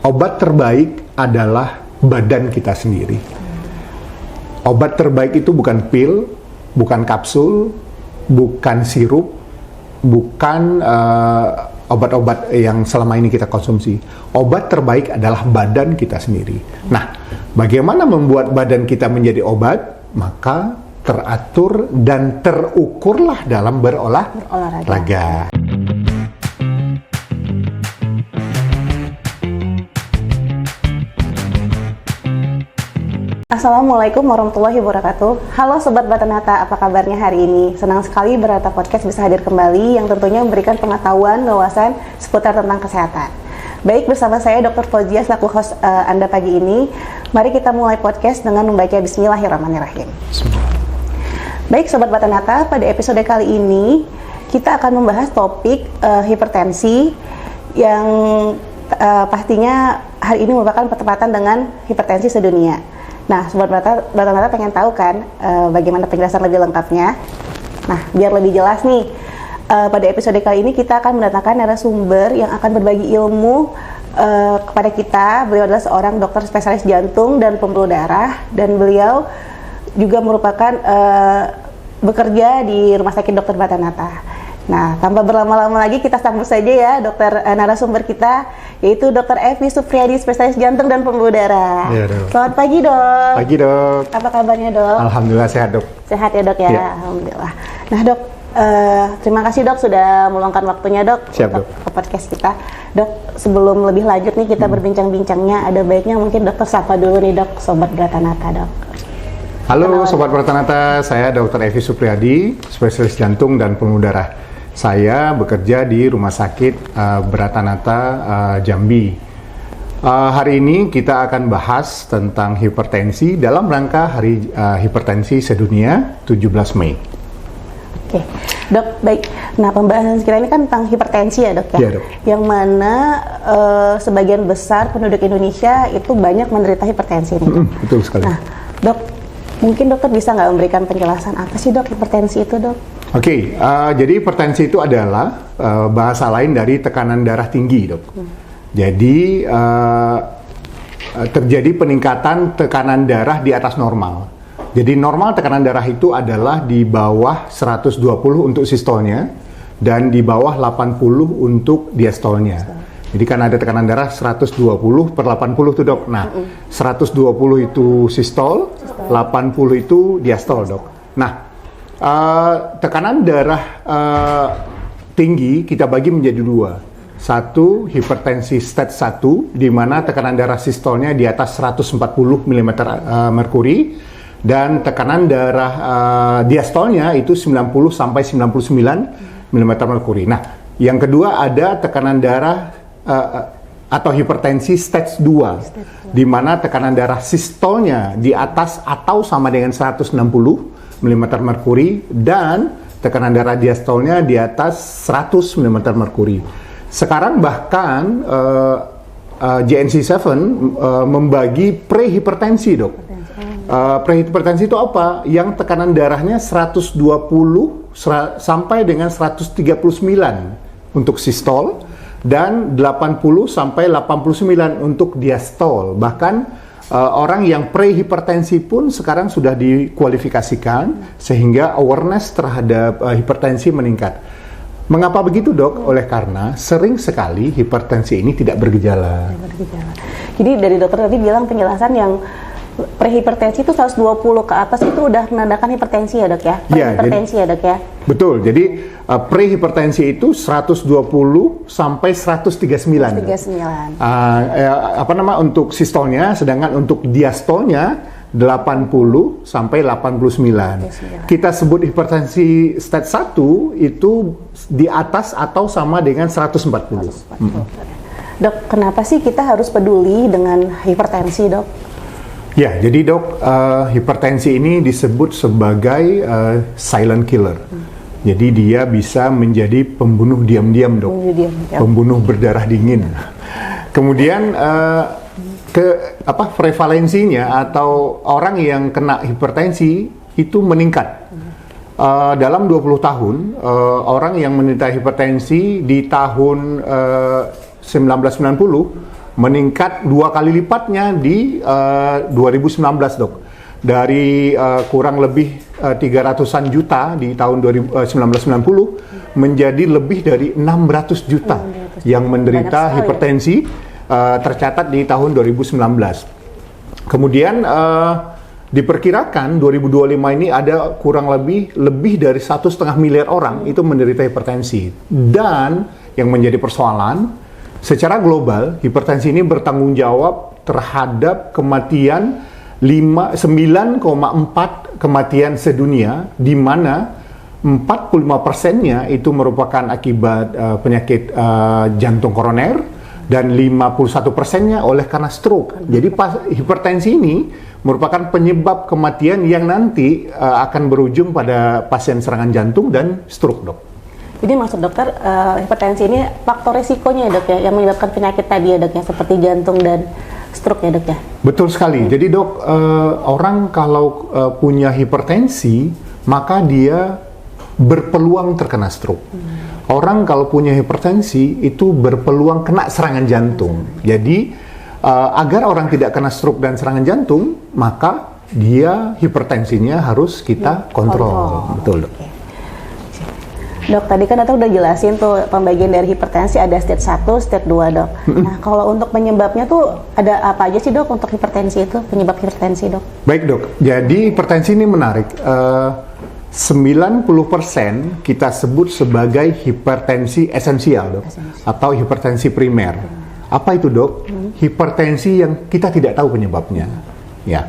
Obat terbaik adalah badan kita sendiri. Obat terbaik itu bukan pil, bukan kapsul, bukan sirup, bukan obat-obat yang selama ini kita konsumsi. Obat terbaik adalah badan kita sendiri. Nah, bagaimana membuat badan kita menjadi obat? Maka teratur dan terukurlah dalam berolahraga. Assalamualaikum warahmatullahi wabarakatuh. Halo Sobat Batanata, apa kabarnya hari ini? Senang sekali Batanata Podcast bisa hadir kembali yang tentunya memberikan pengetahuan, wawasan seputar tentang kesehatan. Baik, bersama saya Dr. Fauzia selaku host Anda pagi ini. Mari kita mulai podcast dengan membaca Bismillahirrahmanirrahim. Baik Sobat Batanata, pada episode kali ini kita akan membahas topik hipertensi yang pastinya hari ini merupakan pertempatan dengan hipertensi sedunia. Nah, Sobat Batanata pengen tahu kan bagaimana penjelasan lebih lengkapnya? Nah, biar lebih jelas nih, pada episode kali ini kita akan mendatangkan narasumber yang akan berbagi ilmu kepada kita. Beliau adalah seorang dokter spesialis jantung dan pembuluh darah, dan beliau juga merupakan bekerja di Rumah Sakit Dr. Batanata. Nah, tanpa berlama-lama lagi kita sambut saja ya dokter narasumber kita, yaitu Dr. Evi Supriyadi, spesialis jantung dan pembuluh darah. Ya, Dok. Selamat pagi, Dok. Pagi, Dok. Apa kabarnya, Dok? Alhamdulillah sehat, Dok. Sehat ya, Dok ya. Ya. Alhamdulillah. Nah, Dok, terima kasih Dok sudah meluangkan waktunya, Dok. Siap, untuk Dok. ke podcast kita. Dok, sebelum lebih lanjut nih kita berbincang-bincangnya, ada baiknya mungkin Dokter sapa dulu nih, Dok, Sobat Batanata, Dok. Halo Sobat Batanata, saya Dr. Evi Supriyadi, spesialis jantung dan pembuluh darah. Saya bekerja di Rumah Sakit Bratanata Jambi. Hari ini kita akan bahas tentang hipertensi dalam rangka Hari Hipertensi Sedunia 17 Mei. Oke, Dok, baik. Nah, pembahasan kita ini kan tentang hipertensi ya, Dok ya? Iya, Dok. Yang mana sebagian besar penduduk Indonesia itu banyak menderita hipertensi nih, Dok. Betul sekali. Nah, Dok, mungkin dokter bisa nggak memberikan penjelasan apa sih, Dok, hipertensi itu, Dok? Oke, jadi hipertensi itu adalah bahasa lain dari tekanan darah tinggi, Dok. Jadi terjadi peningkatan tekanan darah di atas normal. Jadi normal tekanan darah itu adalah di bawah 120 untuk sistolnya dan di bawah 80 untuk diastolnya. Jadi kan ada tekanan darah 120 per 80 tuh, Dok. Nah, 120 itu sistol, 80 itu diastol, Dok. Nah, tekanan darah tinggi kita bagi menjadi dua. Satu, hipertensi stage 1, di mana tekanan darah sistolnya di atas 140 mm merkuri, dan tekanan darah diastolnya itu 90 sampai 99 mm merkuri. Nah, yang kedua ada tekanan darah atau hipertensi stage 2, di mana tekanan darah sistolnya di atas atau sama dengan 160 mm merkuri dan tekanan darah diastolnya di atas 100 mm merkuri. Sekarang bahkan JNC7 membagi prehipertensi, Dok. Prehipertensi itu apa? Yang tekanan darahnya 120 sampai dengan 139 untuk sistol dan 80 sampai 89 untuk diastol. Bahkan orang yang prehipertensi pun sekarang sudah dikualifikasikan sehingga awareness terhadap hipertensi meningkat. Mengapa begitu, Dok? Oleh karena sering sekali hipertensi ini tidak bergejala. Jadi dari dokter tadi bilang penjelasan yang prehipertensi itu 120 ke atas itu udah menandakan hipertensi ya, Dok ya? Prehipertensi ya, Dok ya? Betul. Jadi prehipertensi itu 120 sampai 139. 139. Untuk sistolnya, sedangkan untuk diastolnya 80 sampai 89. Kita sebut hipertensi stage 1 itu di atas atau sama dengan 140. Dok, kenapa sih kita harus peduli dengan hipertensi, Dok? Ya, jadi Dok, hipertensi ini disebut sebagai silent killer. Jadi dia bisa menjadi pembunuh diam-diam, Dok. Pembunuh berdarah dingin. Kemudian prevalensinya atau orang yang kena hipertensi itu meningkat. Dalam 20 tahun, orang yang menderita hipertensi di tahun 1990 meningkat 2 kali lipatnya di 2019 dok. Dari kurang lebih 300-an juta di tahun 1990 menjadi lebih dari 600 juta yang menderita hipertensi tercatat di tahun 2019. Kemudian diperkirakan 2025 ini ada kurang lebih dari 1,5 miliar orang itu menderita hipertensi. Dan yang menjadi persoalan, secara global hipertensi ini bertanggung jawab terhadap kematian 9,4 kematian sedunia, di mana 45%-nya itu merupakan akibat penyakit jantung koroner dan 51%-nya oleh karena stroke. Jadi hipertensi ini merupakan penyebab kematian yang nanti akan berujung pada pasien serangan jantung dan stroke, dok. Jadi maksud dokter, hipertensi ini faktor resikonya ya dok ya, yang menyebabkan penyakit tadi ya dok ya, seperti jantung dan stroke ya dok ya? Betul sekali. Jadi dok, orang kalau punya hipertensi, maka dia berpeluang terkena stroke. Orang kalau punya hipertensi itu berpeluang kena serangan jantung. Jadi agar orang tidak kena stroke dan serangan jantung, maka dia hipertensinya harus kita kontrol. Betul dok. Dok, tadi kan Dokter udah jelasin tuh pembagian dari hipertensi ada stage 1, stage 2 dok. Nah, kalau untuk penyebabnya tuh ada apa aja sih dok untuk hipertensi itu, penyebab hipertensi dok? Baik dok, jadi hipertensi ini menarik. 90% kita sebut sebagai hipertensi esensial dok, atau hipertensi primer. Apa itu dok? Hipertensi yang kita tidak tahu penyebabnya. Ya.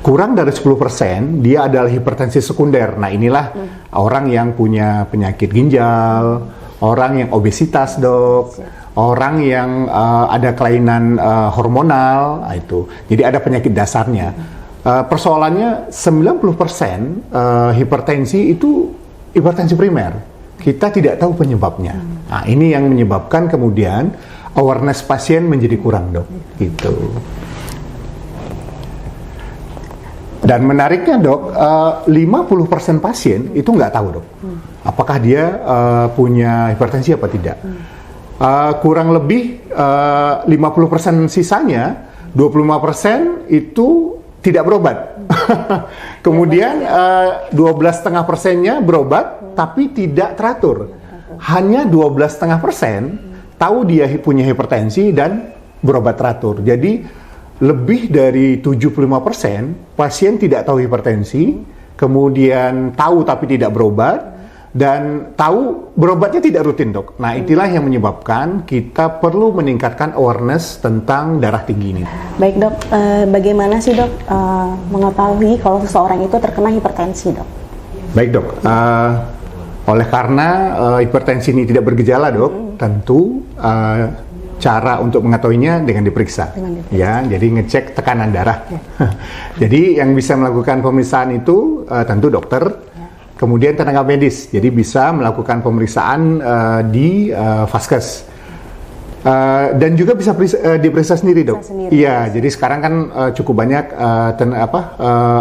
Kurang dari 10% dia adalah hipertensi sekunder. Nah inilah orang yang punya penyakit ginjal, orang yang obesitas dok, orang yang ada kelainan hormonal, itu. Jadi ada penyakit dasarnya. Persoalannya 90% hipertensi itu hipertensi primer. Kita tidak tahu penyebabnya. Nah ini yang menyebabkan kemudian awareness pasien menjadi kurang dok. Gitu. Dan menariknya dok, 50% pasien itu nggak tahu dok, apakah dia punya hipertensi apa tidak. Kurang lebih 50% sisanya, 25% itu tidak berobat. Kemudian 12,5%-nya berobat tapi tidak teratur. Hanya 12,5% tahu dia punya hipertensi dan berobat teratur. Jadi lebih dari 75% pasien tidak tahu hipertensi, kemudian tahu tapi tidak berobat, dan tahu berobatnya tidak rutin dok. Nah itulah yang menyebabkan kita perlu meningkatkan awareness tentang darah tinggi ini. Baik dok, bagaimana sih dok mengetahui kalau seseorang itu terkena hipertensi dok? Baik dok, oleh karena hipertensi ini tidak bergejala dok, tentu cara untuk mengetahuinya dengan diperiksa. Ya, jadi ngecek tekanan darah. Jadi yang bisa melakukan pemeriksaan itu tentu dokter, kemudian tenaga medis. Jadi bisa melakukan pemeriksaan di Vaskes. Dan juga bisa diperiksa sendiri dok. Iya, jadi sekarang kan cukup banyak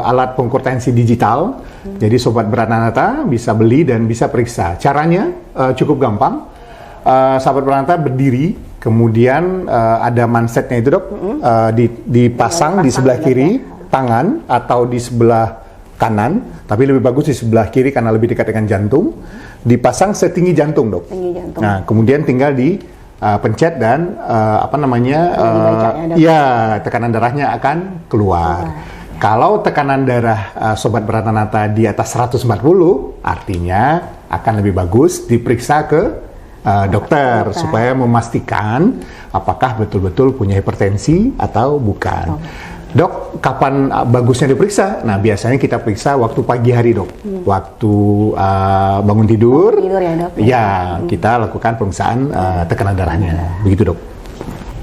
alat pengukur tensi digital. Jadi sobat Pranata bisa beli dan bisa periksa. Caranya cukup gampang. Sahabat Pranata berdiri, kemudian ada mansetnya itu dok, dipasang di sebelah kiri tangan atau di sebelah kanan, tapi lebih bagus di sebelah kiri karena lebih dekat dengan jantung. Dipasang setinggi jantung dok. Nah kemudian tinggal di pencet dan tekanan darahnya akan keluar. Kalau tekanan darah Sobat Pranata di atas 140, artinya akan lebih bagus diperiksa ke dokter supaya memastikan apakah betul-betul punya hipertensi atau bukan. Dok, kapan bagusnya diperiksa? Nah, biasanya kita periksa waktu pagi hari dok, waktu bangun tidur. Ya, dok. Ya, kita lakukan pemeriksaan tekanan darahnya, begitu dok.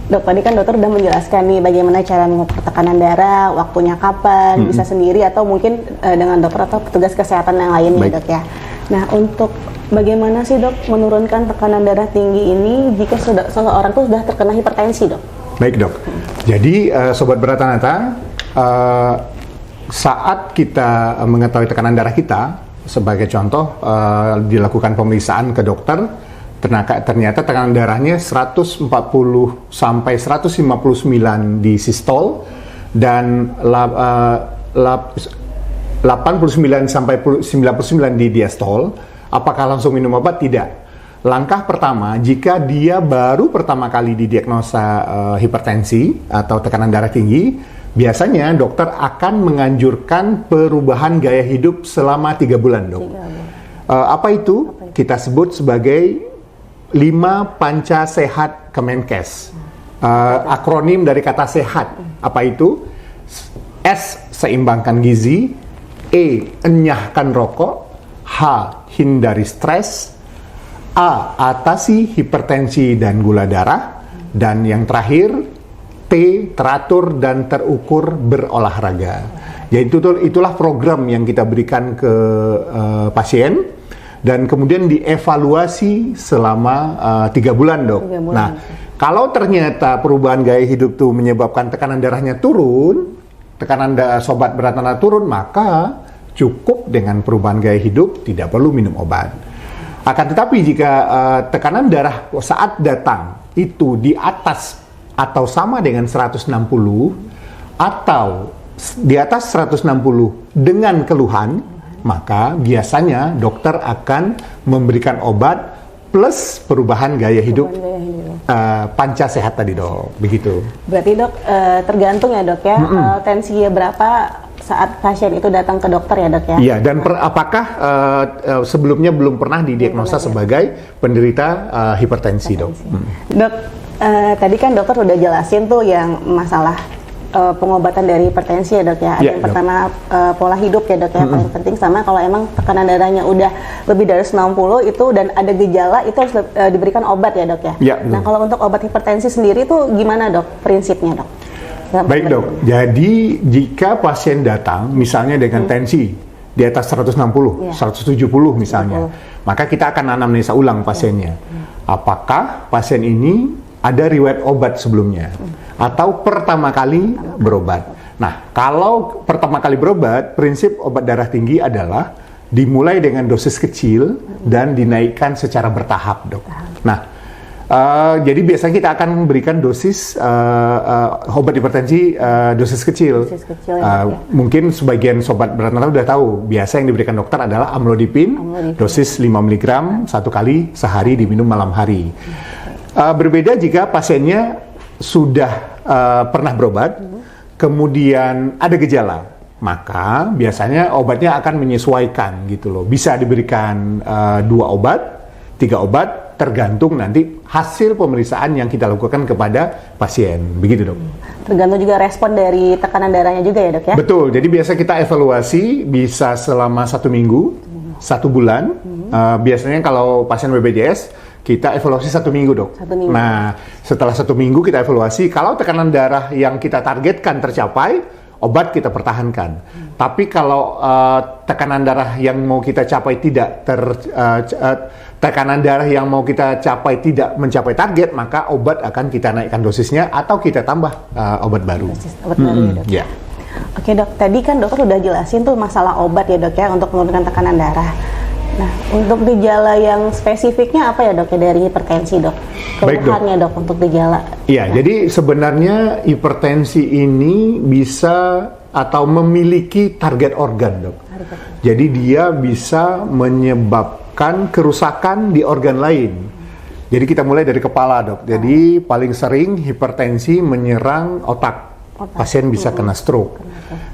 Dok, tadi kan dokter udah menjelaskan nih bagaimana cara mengukur tekanan darah, waktunya kapan, bisa sendiri atau mungkin dengan dokter atau petugas kesehatan yang lainnya dok ya. Nah, untuk bagaimana sih dok menurunkan tekanan darah tinggi ini jika seseorang tuh sudah terkena hipertensi dok? Baik dok, jadi Sobat Pranata, saat kita mengetahui tekanan darah kita, sebagai contoh dilakukan pemeriksaan ke dokter, Ternyata tekanan darahnya 140 sampai 159 di sistol dan 89 sampai 99 di diastol. Apakah langsung minum obat? Tidak. Langkah pertama, jika dia baru pertama kali didiagnosa hipertensi atau tekanan darah tinggi, biasanya dokter akan menganjurkan perubahan gaya hidup selama 3 bulan, dok. Apa itu? Kita sebut sebagai 5 panca sehat Kemenkes. Akronim dari kata sehat. Apa itu? S, seimbangkan gizi. E, enyahkan rokok. H, hindari stres. A, atasi hipertensi dan gula darah. Dan yang terakhir, T, teratur dan terukur berolahraga. Jadi itulah program yang kita berikan ke pasien. Dan kemudian dievaluasi selama 3 bulan, dok. 3 bulan. Nah, kalau ternyata perubahan gaya hidup itu menyebabkan tekanan darahnya turun, sobat berat nanas turun, maka cukup dengan perubahan gaya hidup, tidak perlu minum obat. Akan tetapi jika tekanan darah saat datang itu di atas atau sama dengan 160 atau di atas 160 dengan keluhan, maka biasanya dokter akan memberikan obat plus perubahan gaya hidup, panca sehat tadi, dok. Begitu. Berarti, dok, tergantung ya, dok ya, tensinya berapa saat pasien itu datang ke dokter ya, dok ya? Iya, dan apakah sebelumnya belum pernah didiagnosa sebagai penderita hipertensi, dok? Dok, tadi kan dokter udah jelasin tuh yang masalah pengobatan dari hipertensi ya, dok ya. Ada yang pertama pola hidup ya, dok ya, paling penting, sama kalau emang tekanan darahnya udah lebih dari 90 itu dan ada gejala itu harus diberikan obat ya, dok ya. Nah, kalau untuk obat hipertensi sendiri itu gimana, dok, prinsipnya, dok? Baik, dok. Jadi jika pasien datang misalnya dengan tensi di atas 160, 170 misalnya, maka kita akan anamnesa ulang pasiennya. Apakah pasien ini ada riwayat obat sebelumnya atau pertama kali berobat. Nah, kalau pertama kali berobat, prinsip obat darah tinggi adalah dimulai dengan dosis kecil dan dinaikkan secara bertahap, dok. Nah, jadi biasanya kita akan memberikan dosis obat hipertensi dosis kecil. Mungkin sebagian sobat berat nanas sudah tahu, biasa yang diberikan dokter adalah amlodipin, dosis 5 mg 1 kali sehari diminum malam hari. Berbeda jika pasiennya sudah pernah berobat, kemudian ada gejala, maka biasanya obatnya akan menyesuaikan gitu loh. Bisa diberikan 2 obat, 3 obat, tergantung nanti hasil pemeriksaan yang kita lakukan kepada pasien, begitu, dok. Tergantung juga respon dari tekanan darahnya juga ya, dok ya? Betul, jadi biasa kita evaluasi bisa selama 1 minggu, 1 bulan. Biasanya kalau pasien BPJS, kita evaluasi 1 minggu, dok. 1 minggu. Nah, setelah 1 minggu kita evaluasi, kalau tekanan darah yang kita targetkan tercapai, obat kita pertahankan. Tapi kalau tekanan darah yang mau kita capai tekanan darah yang mau kita capai tidak mencapai target, maka obat akan kita naikkan dosisnya atau kita tambah obat baru. Obat baru ya, dok. Yeah. Oke, dok. Tadi kan dokter udah jelasin tuh masalah obat ya, dok ya, untuk menurunkan tekanan darah. Nah, untuk gejala yang spesifiknya apa ya, dok, ya, dari hipertensi, dok? Keluhannya, dok, untuk gejala. Iya, jadi sebenarnya hipertensi ini bisa atau memiliki target organ, dok. Jadi dia bisa menyebabkan kerusakan di organ lain. Jadi kita mulai dari kepala, dok. Jadi paling sering hipertensi menyerang otak. Pasien bisa kena stroke.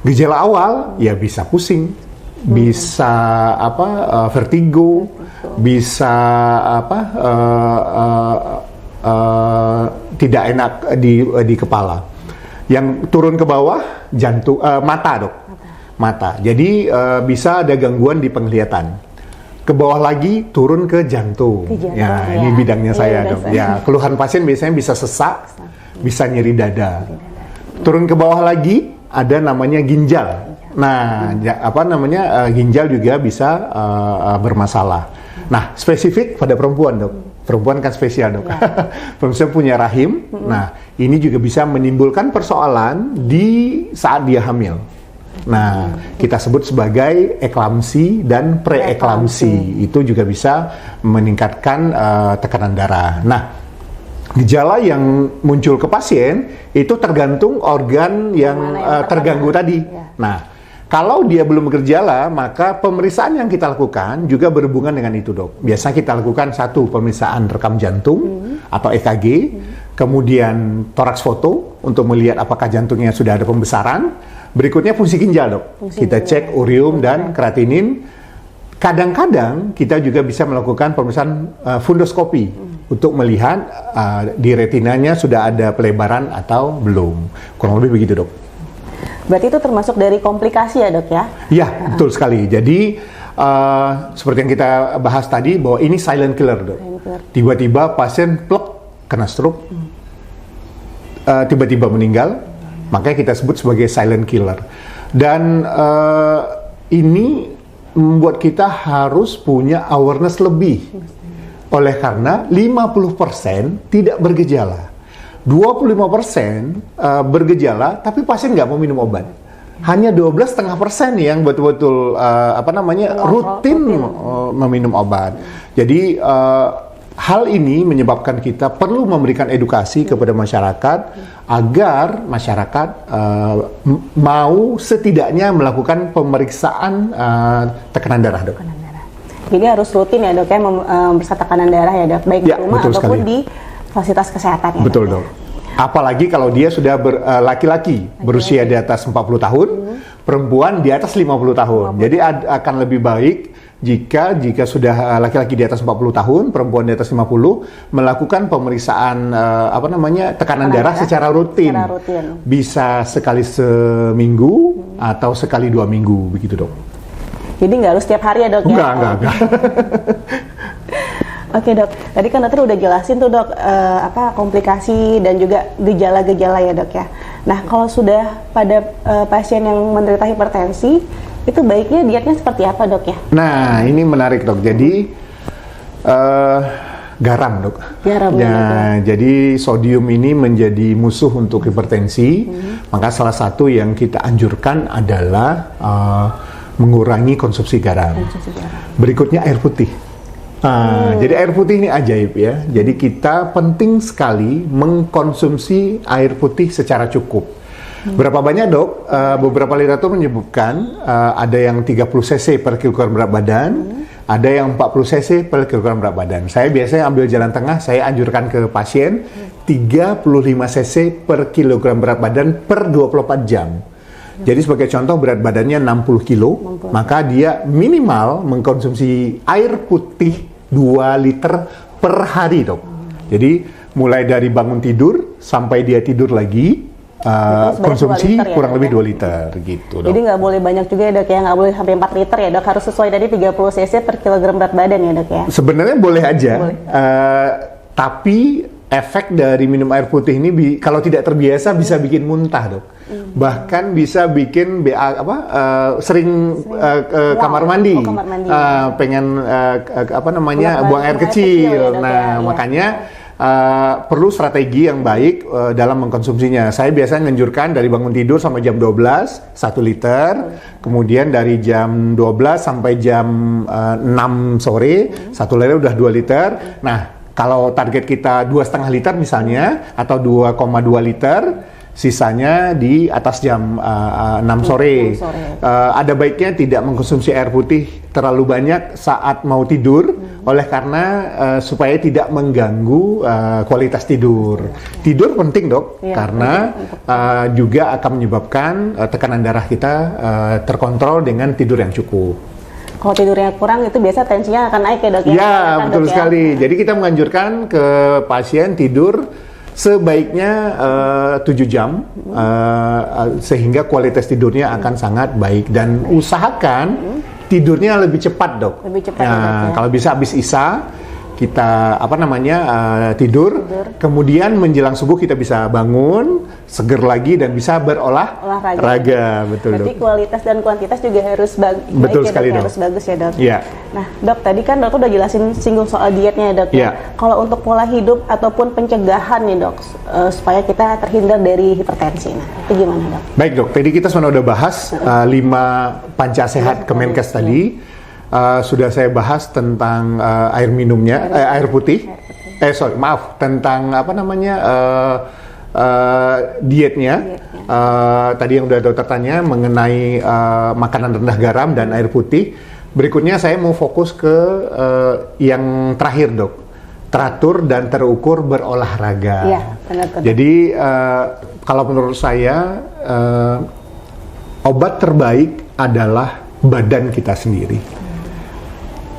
Gejala awal ya bisa pusing, bisa vertigo, bisa tidak enak di kepala. Yang turun ke bawah jantung, mata, dok. Mata. Jadi bisa ada gangguan di penglihatan. Ke bawah lagi turun ke jantung. Ya, ini bidangnya saya, dok. Ya, keluhan pasien biasanya bisa sesak, bisa nyeri dada. Turun ke bawah lagi ada namanya ginjal. Nah, ginjal juga bisa bermasalah. Nah, spesifik pada perempuan, dok. Perempuan kan spesial, dok. Perempuan punya rahim. Nah, ini juga bisa menimbulkan persoalan di saat dia hamil. Nah, kita sebut sebagai eklamsi dan preeklamsi. Itu juga bisa meningkatkan tekanan darah. Nah, gejala yang muncul ke pasien itu tergantung organ yang terganggu tadi. Ya. Nah, kalau dia belum bergejala, maka pemeriksaan yang kita lakukan juga berhubungan dengan itu, dok. Biasa kita lakukan satu pemeriksaan rekam jantung atau EKG, kemudian toraks foto untuk melihat apakah jantungnya sudah ada pembesaran. Berikutnya fungsi ginjal, dok. Kita cek ureum dan kreatinin. Kadang-kadang kita juga bisa melakukan pemeriksaan fundoskopi untuk melihat di retinanya sudah ada pelebaran atau belum. Kurang lebih begitu, dok. Berarti itu termasuk dari komplikasi ya, dok ya? Iya, betul sekali. Jadi seperti yang kita bahas tadi bahwa ini silent killer, dok. Tiba-tiba pasien plek kena stroke, tiba-tiba meninggal, makanya kita sebut sebagai silent killer. Dan ini membuat kita harus punya awareness lebih. Oleh karena 50% tidak bergejala. 25% bergejala, tapi pasien nggak mau minum obat. Hanya 12,5% yang betul-betul rutin meminum obat. Jadi hal ini menyebabkan kita perlu memberikan edukasi kepada masyarakat agar masyarakat mau setidaknya melakukan pemeriksaan tekanan darah, dok. Jadi harus rutin ya, dok ya, memeriksa tekanan darah ya, dok, baik di rumah ataupun di fasilitas kesehatan ya. Betul, dok. Apalagi kalau dia sudah laki-laki berusia di atas 40 tahun, perempuan di atas 50 tahun. Jadi akan lebih baik jika sudah laki-laki di atas 40 tahun, perempuan di atas 50 melakukan pemeriksaan tekanan darah secara rutin. Bisa sekali seminggu atau sekali 2 minggu begitu, dok. Jadi nggak harus setiap hari ya, dok? Enggak. Oke, dok, tadi kan dokter udah jelasin tuh, dok, komplikasi dan juga gejala-gejala ya, dok ya. Nah, kalau sudah pada pasien yang menderita hipertensi, itu baiknya dietnya seperti apa, dok ya? Nah, ini menarik, dok. Jadi garam, dok. Garam. Jadi sodium ini menjadi musuh untuk hipertensi. Maka salah satu yang kita anjurkan adalah mengurangi konsumsi garam. Berikutnya air putih. Jadi air putih ini ajaib ya. Jadi kita penting sekali mengkonsumsi air putih secara cukup. Berapa banyak, dok? Beberapa literatur menyebutkan ada yang 30 cc per kilogram berat badan, ada yang 40 cc per kilogram berat badan. Saya biasanya ambil jalan tengah, saya anjurkan ke pasien 35 cc per kilogram berat badan per 24 jam. Jadi sebagai contoh berat badannya 60 kilo, maka dia minimal mengkonsumsi air putih 2 liter per hari, dok. Jadi mulai dari bangun tidur sampai dia tidur lagi, konsumsi kurang lebih 2 liter gitu, dok. Jadi nggak boleh banyak juga ya, dok ya, nggak boleh sampai 4 liter ya, dok, harus sesuai dari 30 cc per kilogram berat badan ya, dok ya. Sebenarnya boleh aja, tapi efek dari minum air putih ini kalau tidak terbiasa bisa bikin muntah, dok. Bahkan bisa bikin sering kamar mandi, pengen buang air kecil. Nah, makanya perlu strategi yang baik dalam mengkonsumsinya. Saya biasanya menganjurkan dari bangun tidur sampai jam 12 1 liter, kemudian dari jam 12 sampai jam 6 sore 1 liter udah 2 liter. Nah, kalau target kita 2,5 liter misalnya atau 2,2 liter, sisanya di atas jam 6 sore. Ada baiknya tidak mengkonsumsi air putih terlalu banyak saat mau tidur, oleh karena supaya tidak mengganggu kualitas tidur. Tidur penting, dok, karena juga akan menyebabkan tekanan darah kita terkontrol dengan tidur yang cukup. Kalau tidurnya kurang itu biasa tensinya akan naik ya, dok? Ya, betul sekali. Jadi kita menganjurkan ke pasien tidur sebaiknya 7 jam sehingga kualitas tidurnya akan sangat baik, dan usahakan tidurnya lebih cepat, dok. Lebih cepat, kalau bisa habis isya kita tidur, kemudian menjelang subuh kita bisa bangun seger lagi dan bisa berolahraga. Betul, Berarti Dok. kualitas dan kuantitas juga harus Betul baik sekali, ya, Dok, Dok. harus bagus ya, Dok. Iya. Nah, Dok, tadi kan Dokter udah jelasin singgung soal dietnya ya, Dok. Iya. Kalau untuk pola hidup ataupun pencegahan nih, Dok, supaya kita terhindar dari hipertensi. Nah, itu gimana, Dok? Baik, Dok. Tadi kita udah bahas 5 panca sehat Kemenkes tadi. Sudah saya bahas tentang air minumnya, air putih. Tentang dietnya. Tadi yang udah dokter tanya mengenai makanan rendah garam dan air putih. Berikutnya saya mau fokus ke yang terakhir, Dok. Teratur dan terukur berolahraga. Iya, benar. Jadi kalau menurut saya obat terbaik adalah badan kita sendiri.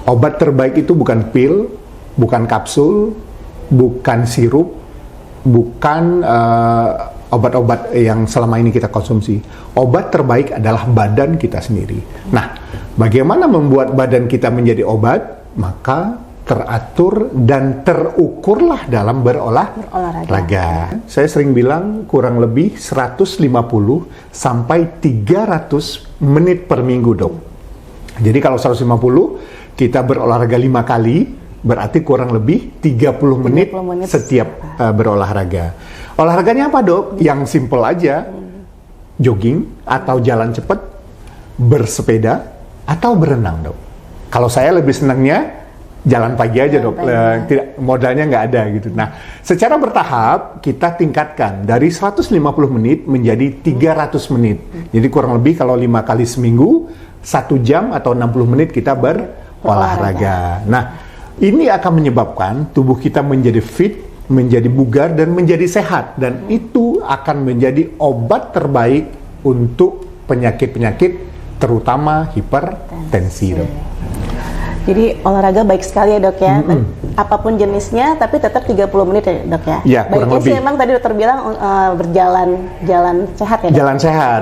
Obat terbaik itu bukan pil, bukan kapsul, bukan sirup, bukan obat-obat yang selama ini kita konsumsi. Obat terbaik adalah badan kita sendiri. Nah, bagaimana membuat badan kita menjadi obat? Maka teratur dan terukurlah dalam berolahraga. Saya sering bilang kurang lebih 150 sampai 300 menit per minggu, Dok. Jadi kalau 150 kita berolahraga 5 kali, berarti kurang lebih 30 menit setiap berolahraga. Olahraganya apa, Dok? Yang simple aja, jogging atau jalan cepat, bersepeda atau berenang, Dok. Kalau saya lebih senangnya jalan pagi aja, Dok. Tidak, modalnya nggak ada gitu. Nah, secara bertahap kita tingkatkan dari 150 menit menjadi 300 menit. Jadi kurang lebih kalau 5 kali seminggu, 1 jam atau 60 menit kita berolahraga. Nah, ini akan menyebabkan tubuh kita menjadi fit, menjadi bugar, dan menjadi sehat. Dan itu akan menjadi obat terbaik untuk penyakit-penyakit, terutama hipertensi, Dok. Jadi olahraga baik sekali ya, Dok ya. Apapun jenisnya, tapi tetap 30 menit ya, Dok ya. Ya, kurang baiknya lebih. sih emang tadi dokter bilang jalan sehat ya, Dok. Jalan sehat.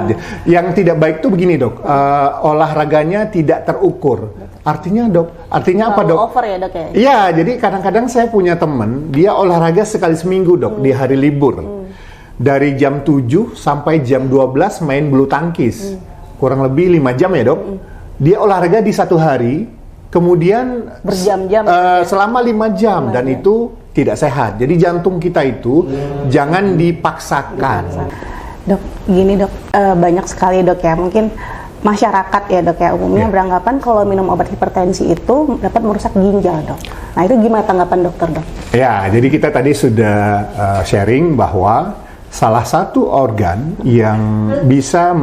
Yang tidak baik tuh begini, Dok. Olahraganya tidak terukur. Artinya, Dok, apa, Dok? Over ya, Dok ya. Iya, jadi kadang-kadang saya punya teman, dia olahraga sekali seminggu, Dok, di hari libur. Dari jam 7 sampai jam 12 main bulu tangkis. Kurang lebih 5 jam ya, Dok. Dia olahraga di satu hari, kemudian berjam-jam selama 5 jam dan itu tidak sehat. Jadi jantung kita itu jangan dipaksakan. Dok, gini, Dok, banyak sekali, Dok ya, mungkin masyarakat ya, Dok ya, umumnya beranggapan kalau minum obat hipertensi itu dapat merusak ginjal, Dok. Nah, itu gimana tanggapan dokter, Dok? Ya, jadi kita tadi sudah sharing bahwa salah satu organ yang bisa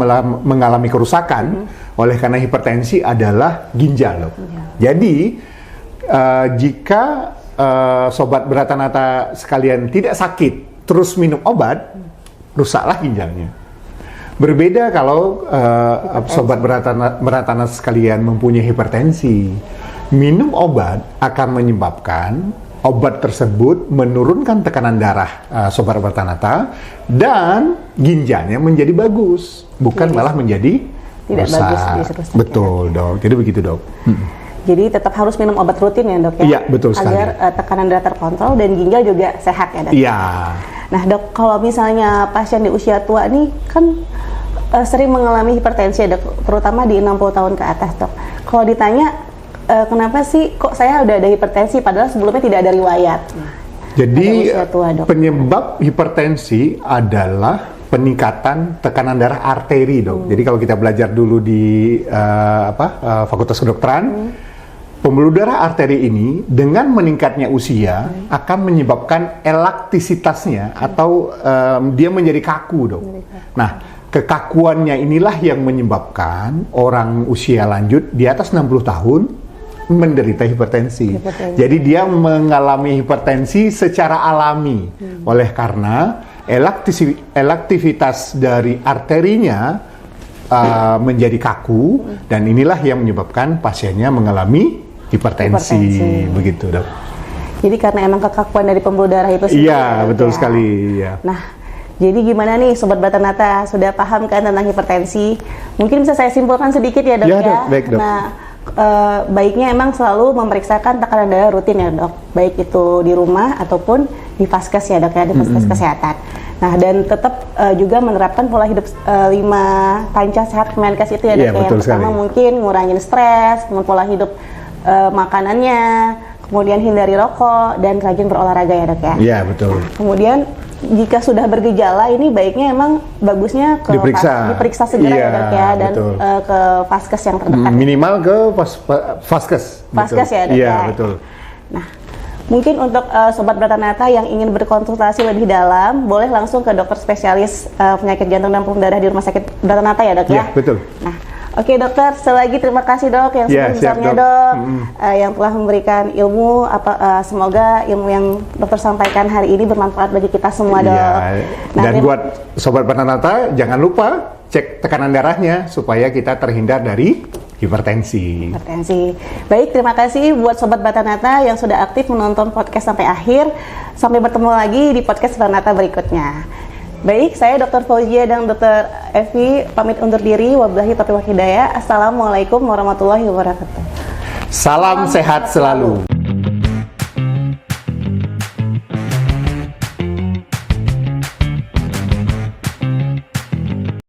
mengalami kerusakan oleh karena hipertensi adalah ginjal, Dok. Jadi jika sobat Beratanata sekalian tidak sakit terus minum obat, rusaklah ginjalnya. Berbeda kalau sobat Beratanata sekalian mempunyai hipertensi, minum obat akan menyebabkan obat tersebut menurunkan tekanan darah sobat Beratanata dan ginjalnya menjadi bagus, bukan malah menjadi tidak rusak. bagus. Betul, Dok. Jadi begitu, Dok. Jadi tetap harus minum obat rutin ya, Dok ya? Iya, betul sekali. Agar tekanan darah terkontrol dan ginjal juga sehat ya, Dok? Iya. Nah, Dok, kalau misalnya pasien di usia tua nih kan sering mengalami hipertensi ya, Dok, terutama di 60 tahun ke atas, Dok. Kalau ditanya kenapa sih kok saya udah ada hipertensi padahal sebelumnya tidak ada riwayat. Jadi tua, Dok. penyebab hipertensi adalah peningkatan tekanan darah arteri, Dok. Jadi kalau kita belajar dulu di Fakultas Kedokteran, pembuluh darah arteri ini dengan meningkatnya usia akan menyebabkan elastisitasinya atau dia menjadi kaku, Dok. Nah, kekakuannya inilah yang menyebabkan orang usia lanjut di atas 60 tahun menderita hipertensi. Jadi dia mengalami hipertensi secara alami oleh karena elaktivitas dari arterinya menjadi kaku dan inilah yang menyebabkan pasiennya mengalami hipertensi. Begitu, Dok. Jadi karena emang kekakuan dari pembuluh darah itu sendiri. Iya, betul sekali. Ya. Nah, jadi gimana nih Sobat Beratanata, sudah paham kan tentang hipertensi? Mungkin bisa saya simpulkan sedikit ya, Dok ya. Dok. Baik, Dok. Nah, baiknya emang selalu memeriksakan tekanan darah rutin ya dok, baik itu di rumah ataupun di Vaskes ya dok ya, di Vaskes Kesehatan. Nah dan tetap juga menerapkan pola hidup 5 panca sehat Kemenkes itu ya dok ya. Yang pertama mungkin ngurangin stres, pola hidup makanannya, kemudian hindari rokok dan rajin berolahraga ya dok ya. Iya betul. Nah, kemudian jika sudah bergejala ini baiknya emang bagusnya ke diperiksa segera ya dok ya, dan ke Vaskes yang terdekat. Minimal ke Vaskes. Vaskes ya dok ya. Iya betul. Nah mungkin untuk Sobat Bratanata yang ingin berkonsultasi lebih dalam, boleh langsung ke dokter spesialis penyakit jantung dan pembuluh darah di Rumah Sakit Bratanata ya dok ya? Iya betul. Nah, oke dokter, selagi terima kasih dok yang sebesar-besarnya dok, yang telah memberikan ilmu. Semoga ilmu yang dokter sampaikan hari ini bermanfaat bagi kita semua dok. Nah, dan buat Sobat Bratanata jangan lupa cek tekanan darahnya supaya kita terhindar dari hipertensi. Baik, terima kasih buat Sobat Bratanata yang sudah aktif menonton podcast sampai akhir. Sampai bertemu lagi di podcast Bratanata berikutnya. Baik, saya Dr. Fauzia dan Dr. Evi pamit undur diri. Wabillahi taufiq wal hidayah. Assalamualaikum warahmatullahi wabarakatuh. Salam sehat selalu.